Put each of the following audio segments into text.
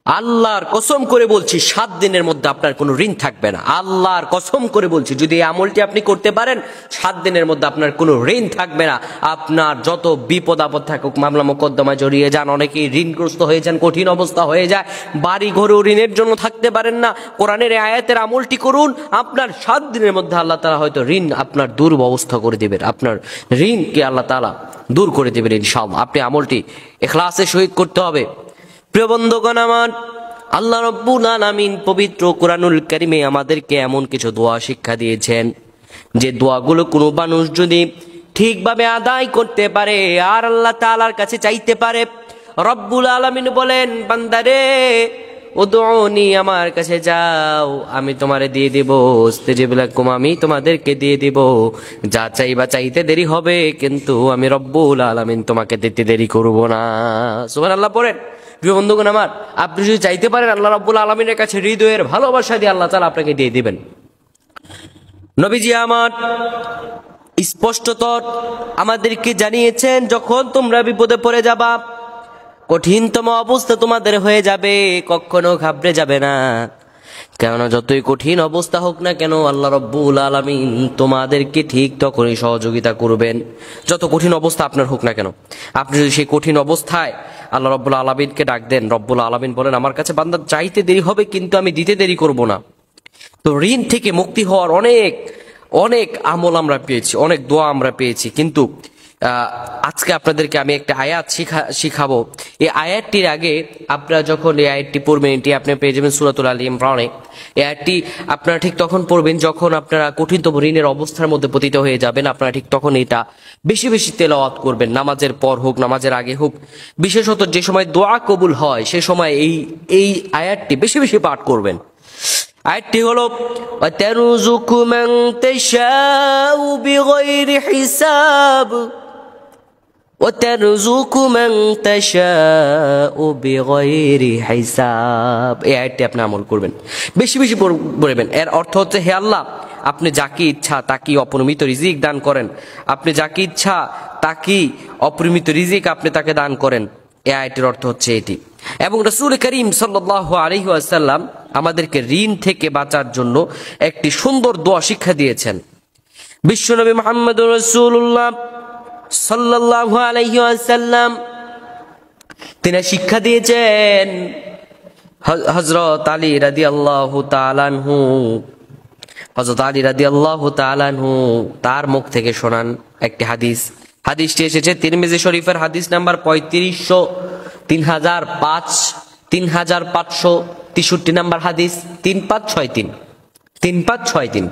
আল্লাহর কসম করে বলছি 7 দিনের মধ্যে আপনার কোনো ঋণ থাকবে না। আল্লাহর কসম করে বলছি, যদি এই আমলটি আপনি করতে পারেন 7 দিনের মধ্যে আপনার কোনো ঋণ থাকবে না। আপনার যত বিপদ আপদ থাকুক, মামলা মোকদ্দমায় জড়িয়ে যান, অনেকেই ঋণগ্রস্ত হয়ে যান, কঠিন অবস্থা হয়ে যায়, বাড়ি ঘরেও ঋণের জন্য থাকতে পারেন না, কোরআনের এই আয়াতের আমলটি করুন, আপনার 7 দিনের মধ্যে আল্লাহ তাআলা হয়তো ঋণ আপনার দুর্ব্যবস্থা করে দিবেন, আপনার ঋণকে আল্লাহ তাআলা দূর করে দিবেন ইনশাআল্লাহ। আপনি আমলটি ইখলাসের সহিত করতে হবে। প্রিয় বন্ধুগণ আমার, আল্লাহ রাব্বুল আলামিন পবিত্র কোরআনুল কারীমে আমাদেরকে এমন কিছু দোয়া শিক্ষা দিয়েছেন, যে দোয়াগুলো কোনো মানুষ যদি ঠিকভাবে আদায় করতে পারে আর আল্লাহ তাআলার কাছে চাইতে পারে, রব্বুল আলামিন বলেন, বান্দারে উদউনি, আমার কাছে যাও, আমি তোমারে দিয়ে দিব, ইস্তাজিব লাকুম, আমি তোমাদেরকে দিয়ে দিব, যা চাইবা চাইতে দেরি হবে, কিন্তু আমি রব্বুল আলামিন তোমাকে দিতে দেরি করব না। সুবহানাল্লাহ পড়েন। প্রিয় বন্ধুগণ আমার, আপনি যদি চাইতে পারেন আল্লাহ রাব্বুল আলামিনের কাছে হৃদয়ের ভালোবাসা দিয়ে আল্লাহ তাআলা আপনাকে দিয়ে দিবেন। নবীজি আমার স্পষ্টতর আমাদেরকে জানিয়েছেন, যখন তোমরা বিপদে পড়ে যাবা, কঠিনতম অবস্থা তোমাদের হয়ে যাবে, কখনো ঘাবড়ে যাবে না, কেননা যতই কঠিন অবস্থা হোক না কেন আল্লাহ রাব্বুল আলামিন তোমাদেরকে ঠিক তখনই সহযোগিতা করবেন। যত কঠিন অবস্থা আপনার হোক না কেন, আপনি যদি সেই কঠিন অবস্থায় আল্লাহ রাব্বুল আলামিনকে ডাক দেন, রব্বুল আলামিন বলেন, আমার কাছে বান্দা চাইতে দেরি হবে, কিন্তু আমি দিতে দেরি করব না। তো ঋণ থেকে মুক্তি হওয়ার অনেক অনেক আমল আমরা পেয়েছি, অনেক দোয়া আমরা পেয়েছি, কিন্তু আজকে আপনাদেরকে আমি একটা আয়াত শিখাবো। এই আয়াতটির আগে আপনারা যখন এই আয়াতটি পড়বেন, এটি আপনি পেয়ে যাবেন সূরাতুল আল ইমরানে। এই আয়াতটি আপনারা ঠিক তখন পড়বেন যখন আপনারা কঠিনতম ঋণের অবস্থার মধ্যে পতিত হয়ে যাবেন। আপনারা ঠিক তখন এটা বেশি বেশি তেলাওয়াত করবেন, নামাজের পর হোক, নামাজের আগে হোক, বিশেষত যে সময় দোয়া কবুল হয় সে সময় এই আয়াতটি বেশি বেশি পাঠ করবেন। আয়াতটি হলো, ওয়াতারযুকু মান তাশাউ বিগাইরি হিসাব, ওয়াতারযুকু মান তাশাউ বিগাইরি হিসাব। এই আয়াতটি আপনি আমল করবেন, বেশি বেশি পড়বেন। এর অর্থ হচ্ছে, হে আল্লাহ, আপনি যাকে ইচ্ছা তাকে অপরিমিত রিজিক দান করেন, আপনি যাকে ইচ্ছা তাকে অপরিমিত রিজিক আপনি তাকে দান করেন। এই আয়াতের অর্থ হচ্ছে এটি। এবং রাসূল করিম সাল্লাল্লাহু আলাইহি ওয়াসাল্লাম আমাদেরকে ঋণ থেকে বাঁচার জন্য একটি সুন্দর দোয়া শিক্ষা দিয়েছেন। বিশ্বনবী মুহাম্মদুর রাসূলুল্লাহ সাল্লাল্লাহু আলাইহি ওয়াসাল্লাম তিনি শিক্ষা দিয়েছেন, হযরত আলী রাদিয়াল্লাহু তাআলা আনহু, হযরত আলী রাদিয়াল্লাহু তাআলা আনহু তার মুখ থেকে শোনান একটি হাদিস। হাদিসটি এসেছে তিরমিজি শরীফের হাদিস নাম্বার 3563 নাম্বার হাদিস, 3563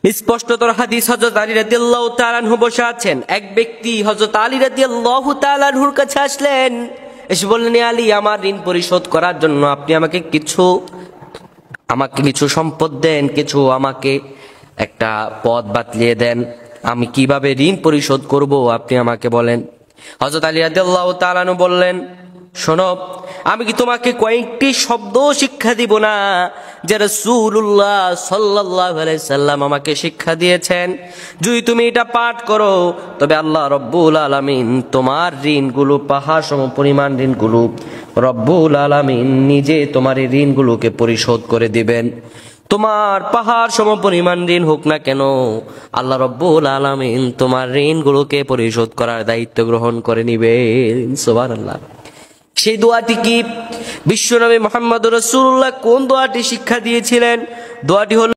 স্পষ্টতর হাদিস। হযরত আলী রাদিয়াল্লাহু তাআলা আনহু বসে আছেন। এক ব্যক্তি হযরত আলী রাদিয়াল্লাহু তাআলা আনহুর কাছে আসলেন, এসে বললেন, আলী, আমার ঋণ পরিশোধ করার জন্য আপনি আমাকে কিছু সম্পদ দেন, কিছু আমাকে একটা পথ বাতলিয়ে দেন, আমি কিভাবে ঋণ পরিশোধ করব আপনি আমাকে বলেন। হযরত আলী রাদিয়াল্লাহু তাআলা আনহু বললেন, শোনো, আমি কি তোমাকে কয়েকটি শব্দ শিক্ষা দিব না, যে রাসূলুল্লাহ সাল্লাল্লাহু আলাইহি সাল্লাম আমাকে শিক্ষা দিয়েছেন? যদি তুমি এটা পাঠ করো, তবে আল্লাহ রব্বুল আলামিন তোমার ঋণগুলো, পাহাড় সম পরিমাণ ঋণগুলো রব্বুল আলামিন নিজে তোমার এই ঋণগুলোকে পরিশোধ করে দিবেন। তোমার পাহাড় সম পরিমাণ ঋণ হোক না কেন, আল্লাহ রব্বুল আলামিন তোমার ঋণগুলোকে পরিশোধ করার দায়িত্ব গ্রহণ করে নিবেন। সুবহানাল্লাহ। সেই দোয়াটি কি? বিশ্বনবী মুহাম্মদ রাসূলুল্লাহ কোন দোয়াটি শিক্ষা দিয়েছিলেন? দোয়াটি হলো